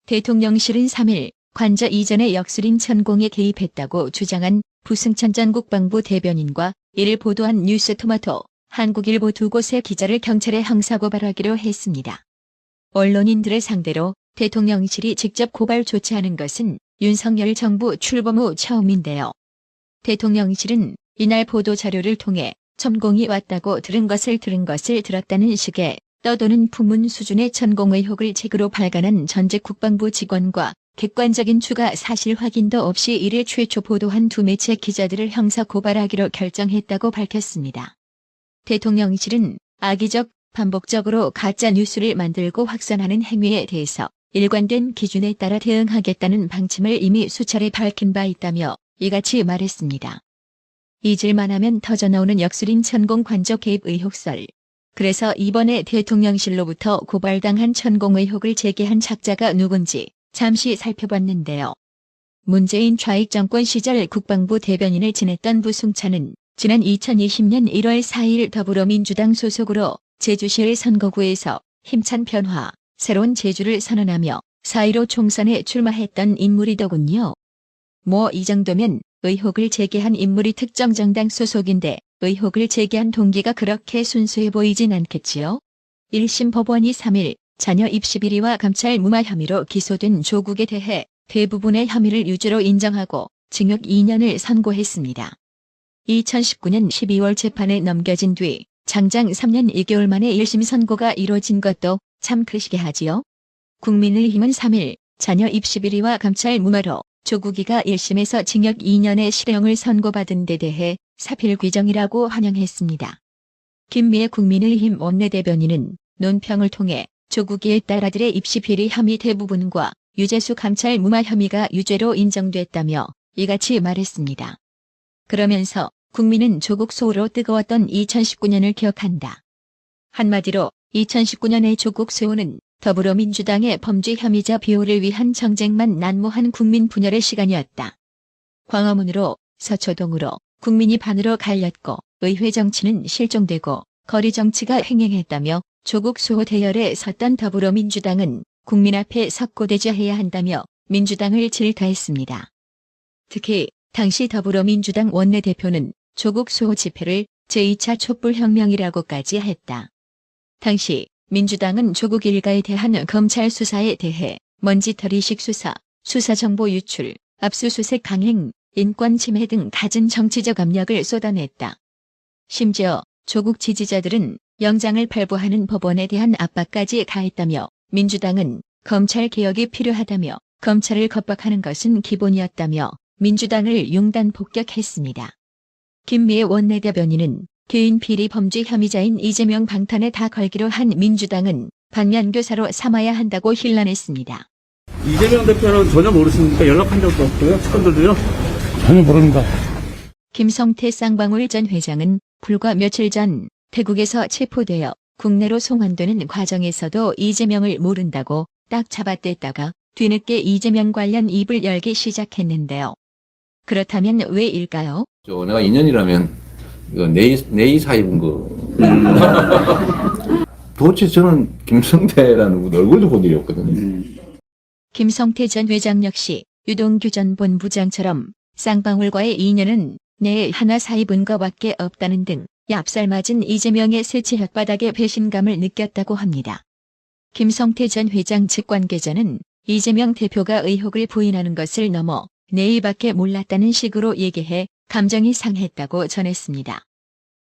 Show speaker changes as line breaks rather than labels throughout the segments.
대통령실은 3일 관저 이전의 역술인 천공에 개입했다고 주장한 부승천 전 국방부 대변인과 이를 보도한 뉴스토마토, 한국일보 두 곳의 기자를 경찰에 형사고발하기로 했습니다. 언론인들을 상대로 대통령실이 직접 고발 조치하는 것은 윤석열 정부 출범 후 처음인데요. 대통령실은 이날 보도자료를 통해 천공이 왔다고 들은 것을 들었다는 식의 떠도는 풍문 수준의 천공 의혹을 책으로 발간한 전직 국방부 직원과 객관적인 추가 사실 확인도 없이 이를 최초 보도한 두 매체 기자들을 형사 고발하기로 결정했다고 밝혔습니다. 대통령실은 악의적, 반복적으로 가짜 뉴스를 만들고 확산하는 행위에 대해서 일관된 기준에 따라 대응하겠다는 방침을 이미 수차례 밝힌 바 있다며 이같이 말했습니다. 잊을만하면 터져나오는 역술인 천공 관저 개입 의혹설. 그래서 이번에 대통령실로부터 고발당한 천공 의혹을 제기한 작자가 누군지 잠시 살펴봤는데요. 문재인 좌익 정권 시절 국방부 대변인을 지냈던 부승찬은 지난 2020년 1월 4일 더불어민주당 소속으로 제주시의 선거구에서 힘찬 변화, 새로운 제주를 선언하며 4.15 총선에 출마했던 인물이더군요. 뭐 이 정도면 의혹을 제기한 인물이 특정 정당 소속인데 의혹을 제기한 동기가 그렇게 순수해 보이진 않겠지요? 1심 법원이 3일 자녀 입시 비리와 감찰 무마 혐의로 기소된 조국에 대해 대부분의 혐의를 유죄로 인정하고 징역 2년을 선고했습니다. 2019년 12월 재판에 넘겨진 뒤 장장 3년 2개월 만에 1심 선고가 이뤄진 것도 참 크시게 하지요. 국민의힘은 3일 자녀 입시 비리와 감찰 무마로 조국이가 1심에서 징역 2년의 실형을 선고받은 데 대해 사필 규정이라고 환영했습니다. 김미애 국민의힘 원내대변인은 논평을 통해 조국이의 딸 아들의 입시 비리 혐의 대부분과 유재수 감찰 무마 혐의가 유죄로 인정됐다며 이같이 말했습니다. 그러면서 국민은 조국 수호로 뜨거웠던 2019년을 기억한다. 한마디로 2019년의 조국 수호는 더불어민주당의 범죄 혐의자 비호를 위한 정쟁만 난무한 국민 분열의 시간이었다. 광화문으로 서초동으로 국민이 반으로 갈렸고 의회 정치는 실종되고 거리 정치가 횡행했다며 조국 수호 대열에 섰던 더불어민주당은 국민 앞에 석고대죄해야 한다며 민주당을 질타했습니다. 특히 당시 더불어민주당 원내대표는 조국 수호 집회를 제2차 촛불혁명이라고까지 했다. 당시 민주당은 조국 일가에 대한 검찰 수사에 대해 먼지털이식 수사, 수사정보 유출, 압수수색 강행, 인권 침해 등 갖은 정치적 압력을 쏟아냈다. 심지어 조국 지지자들은 영장을 발부하는 법원에 대한 압박까지 가했다며 민주당은 검찰 개혁이 필요하다며 검찰을 겁박하는 것은 기본이었다며 민주당을 융단 폭격했습니다. 김미애 원내대변인은 개인 비리 범죄 혐의자인 이재명 방탄에 다 걸기로 한 민주당은 방면교사로 삼아야 한다고 hir난했습니다.
이재명 대표는 전혀 모르십니까? 연락한 적도 없고요. 측근들도요?
전혀 모릅니다.
김성태 쌍방울 전 회장은 불과 며칠 전 태국에서 체포되어 국내로 송환되는 과정에서도 이재명을 모른다고 딱 잡아댔다가 뒤늦게 이재명 관련 입을 열기 시작했는데요. 그렇다면 왜일까요?
내가 2년이라면 내이 사입은 거. 도대체 저는 김성태라는 얼굴도 본 일이 없거든요.
김성태 전 회장 역시 유동규 전 본부장처럼 쌍방울과의 인연은 내 하나 사입은 것밖에 없다는 등 얍살맞은 이재명의 세치 혓바닥에 배신감을 느꼈다고 합니다. 김성태 전 회장 측 관계자는 이재명 대표가 의혹을 부인하는 것을 넘어 내일밖에 몰랐다는 식으로 얘기해 감정이 상했다고 전했습니다.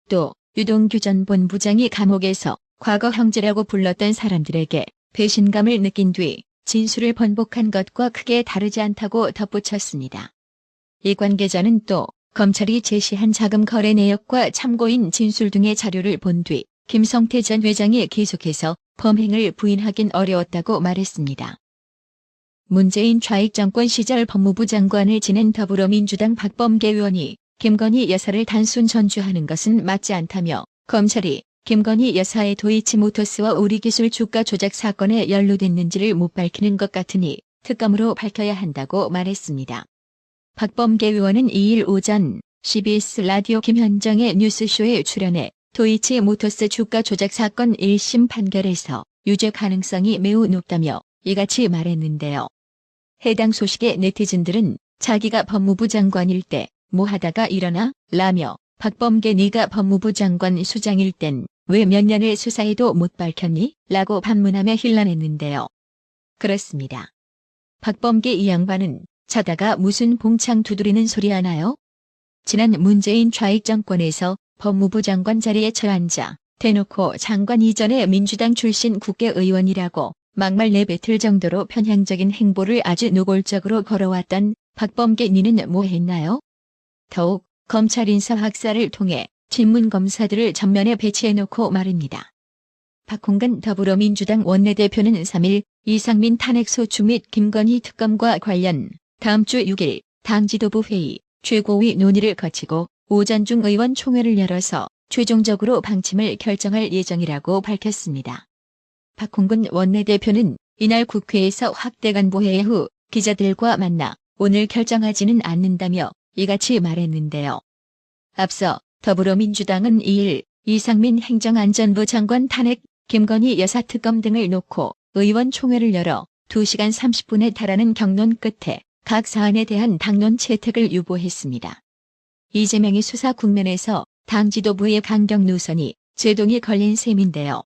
또 유동규 전 본부장이 감옥에서 과거 형제라고 불렀던 사람들에게 배신감을 느낀 뒤 진술을 번복한 것과 크게 다르지 않다고 덧붙였습니다. 이 관계자는 또 검찰이 제시한 자금 거래 내역과 참고인 진술 등의 자료를 본 뒤 김성태 전 회장이 계속해서 범행을 부인하긴 어려웠다고 말했습니다. 문재인 좌익 정권 시절 법무부 장관을 지낸 더불어민주당 박범계 의원이 김건희 여사를 단순 전주하는 것은 맞지 않다며 검찰이 김건희 여사의 도이치모터스와 우리기술 주가 조작 사건에 연루됐는지를 못 밝히는 것 같으니 특검으로 밝혀야 한다고 말했습니다. 박범계 의원은 2일 오전 CBS 라디오 김현정의 뉴스쇼에 출연해 도이치모터스 주가 조작 사건 1심 판결에서 유죄 가능성이 매우 높다며 이같이 말했는데요. 해당 소식에 네티즌들은 자기가 법무부 장관일 때 뭐 하다가 일어나? 라며 박범계 네가 법무부 장관 수장일 땐 왜 몇 년을 수사해도 못 밝혔니? 라고 반문하며 힐난했는데요. 그렇습니다. 박범계 이 양반은 자다가 무슨 봉창 두드리는 소리 하나요? 지난 문재인 좌익 정권에서 법무부 장관 자리에 처앉아 대놓고 장관 이전에 민주당 출신 국회의원이라고 막말 내뱉을 정도로 편향적인 행보를 아주 노골적으로 걸어왔던 박범계 니는 뭐 했나요? 더욱 검찰 인사 학사를 통해 친문검사들을 전면에 배치해놓고 말입니다. 박홍근 더불어민주당 원내대표는 3일 이상민 탄핵소추 및 김건희 특검과 관련 다음 주 6일 당 지도부 회의, 최고위 논의를 거치고 오전 중 의원총회를 열어서 최종적으로 방침을 결정할 예정이라고 밝혔습니다. 박홍근 원내대표는 이날 국회에서 확대 간부회의 후 기자들과 만나 오늘 결정하지는 않는다며 이같이 말했는데요. 앞서 더불어민주당은 2일 이상민 행정안전부 장관 탄핵, 김건희 여사 특검 등을 놓고 의원총회를 열어 2시간 30분에 달하는 격론 끝에 각 사안에 대한 당론 채택을 유보했습니다. 이재명의 수사 국면에서 당 지도부의 강경 노선이 제동이 걸린 셈인데요.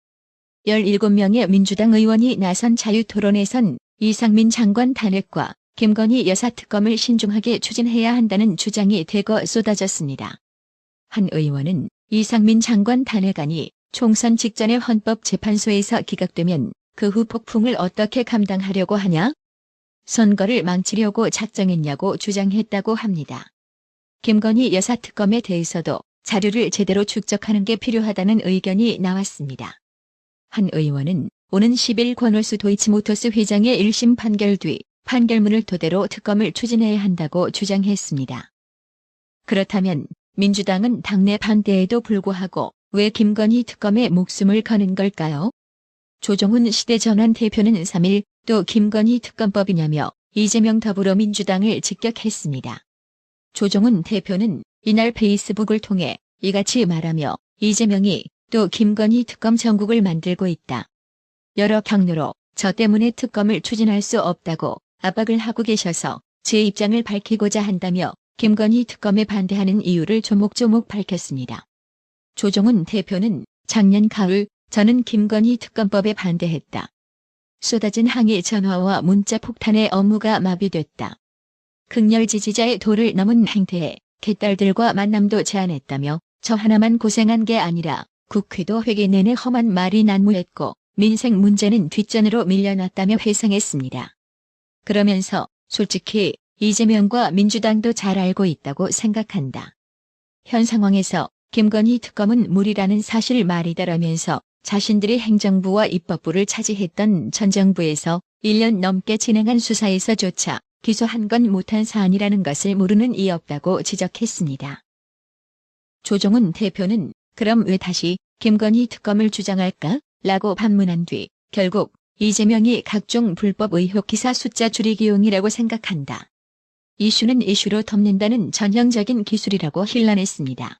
17명의 민주당 의원이 나선 자유토론에선 이상민 장관 탄핵과 김건희 여사 특검을 신중하게 추진해야 한다는 주장이 대거 쏟아졌습니다. 한 의원은 이상민 장관 탄핵안이 총선 직전에 헌법재판소에서 기각되면 그 후 폭풍을 어떻게 감당하려고 하냐? 선거를 망치려고 작정했냐고 주장했다고 합니다. 김건희 여사 특검에 대해서도 자료를 제대로 축적하는 게 필요하다는 의견이 나왔습니다. 한 의원은 오는 10일 권오수 도이치모터스 회장의 1심 판결 뒤 판결문을 토대로 특검을 추진해야 한다고 주장했습니다. 그렇다면 민주당은 당내 반대에도 불구하고 왜 김건희 특검에 목숨을 거는 걸까요? 조정훈 시대전환 대표는 3일 또 김건희 특검법이냐며 이재명 더불어민주당을 직격했습니다. 조정훈 대표는 이날 페이스북을 통해 이같이 말하며 이재명이 또 김건희 특검 정국을 만들고 있다. 여러 경로로 저 때문에 특검을 추진할 수 없다고 압박을 하고 계셔서 제 입장을 밝히고자 한다며 김건희 특검에 반대하는 이유를 조목조목 밝혔습니다. 조정훈 대표는 작년 가을 저는 김건희 특검법에 반대했다. 쏟아진 항의 전화와 문자 폭탄에 업무가 마비됐다. 극렬 지지자의 도를 넘은 행태에 개딸들과 만남도 제안했다며 저 하나만 고생한 게 아니라 국회도 회기 내내 험한 말이 난무했고 민생 문제는 뒷전으로 밀려났다며 회상했습니다. 그러면서 솔직히 이재명과 민주당도 잘 알고 있다고 생각한다. 현 상황에서 김건희 특검은 무리라는 사실 말이다라면서 자신들이 행정부와 입법부를 차지했던 전 정부에서 1년 넘게 진행한 수사에서조차 기소한 건 못한 사안이라는 것을 모르는 이 없다고 지적했습니다. 조정훈 대표는 그럼 왜 다시 김건희 특검을 주장할까? 라고 반문한 뒤 결국 이재명이 각종 불법 의혹 기사 숫자 줄이기용이라고 생각한다. 이슈는 이슈로 덮는다는 전형적인 기술이라고 힐난했습니다.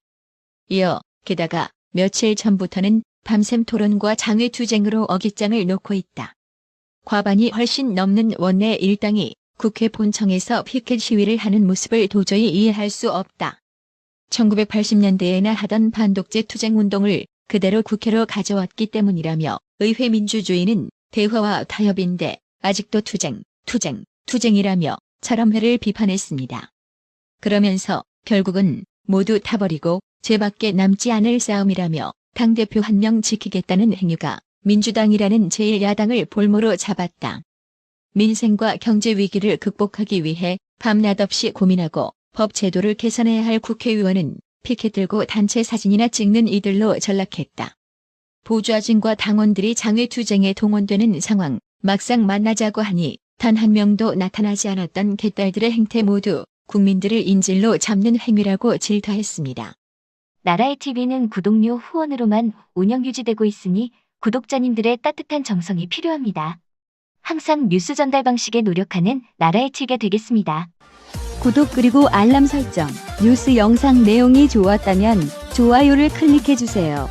이어 게다가 며칠 전부터는 밤샘 토론과 장외투쟁으로 어깃장을 놓고 있다. 과반이 훨씬 넘는 원내 일당이 국회 본청에서 피켓 시위를 하는 모습을 도저히 이해할 수 없다. 1980년대에나 하던 반독재 투쟁 운동을 그대로 국회로 가져왔기 때문이라며 의회 민주주의는 대화와 타협인데 아직도 투쟁이라며 철험회를 비판했습니다. 그러면서 결국은 모두 타버리고 죄밖에 남지 않을 싸움이라며 당대표 한 명 지키겠다는 행위가 민주당이라는 제1야당을 볼모로 잡았다. 민생과 경제 위기를 극복하기 위해 밤낮 없이 고민하고 법 제도를 개선해야 할 국회의원은 피켓 들고 단체 사진이나 찍는 이들로 전락했다. 보좌진과 당원들이 장외투쟁에 동원되는 상황, 막상 만나자고 하니 단 한 명도 나타나지 않았던 개딸들의 행태 모두 국민들을 인질로 잡는 행위라고 질타했습니다.
나라의 TV는 구독료 후원으로만 운영 유지되고 있으니 구독자님들의 따뜻한 정성이 필요합니다. 항상 뉴스 전달 방식에 노력하는 나라의 TV가 되겠습니다.
구독 그리고 알람 설정, 뉴스 영상 내용이 좋았다면 좋아요를 클릭해주세요.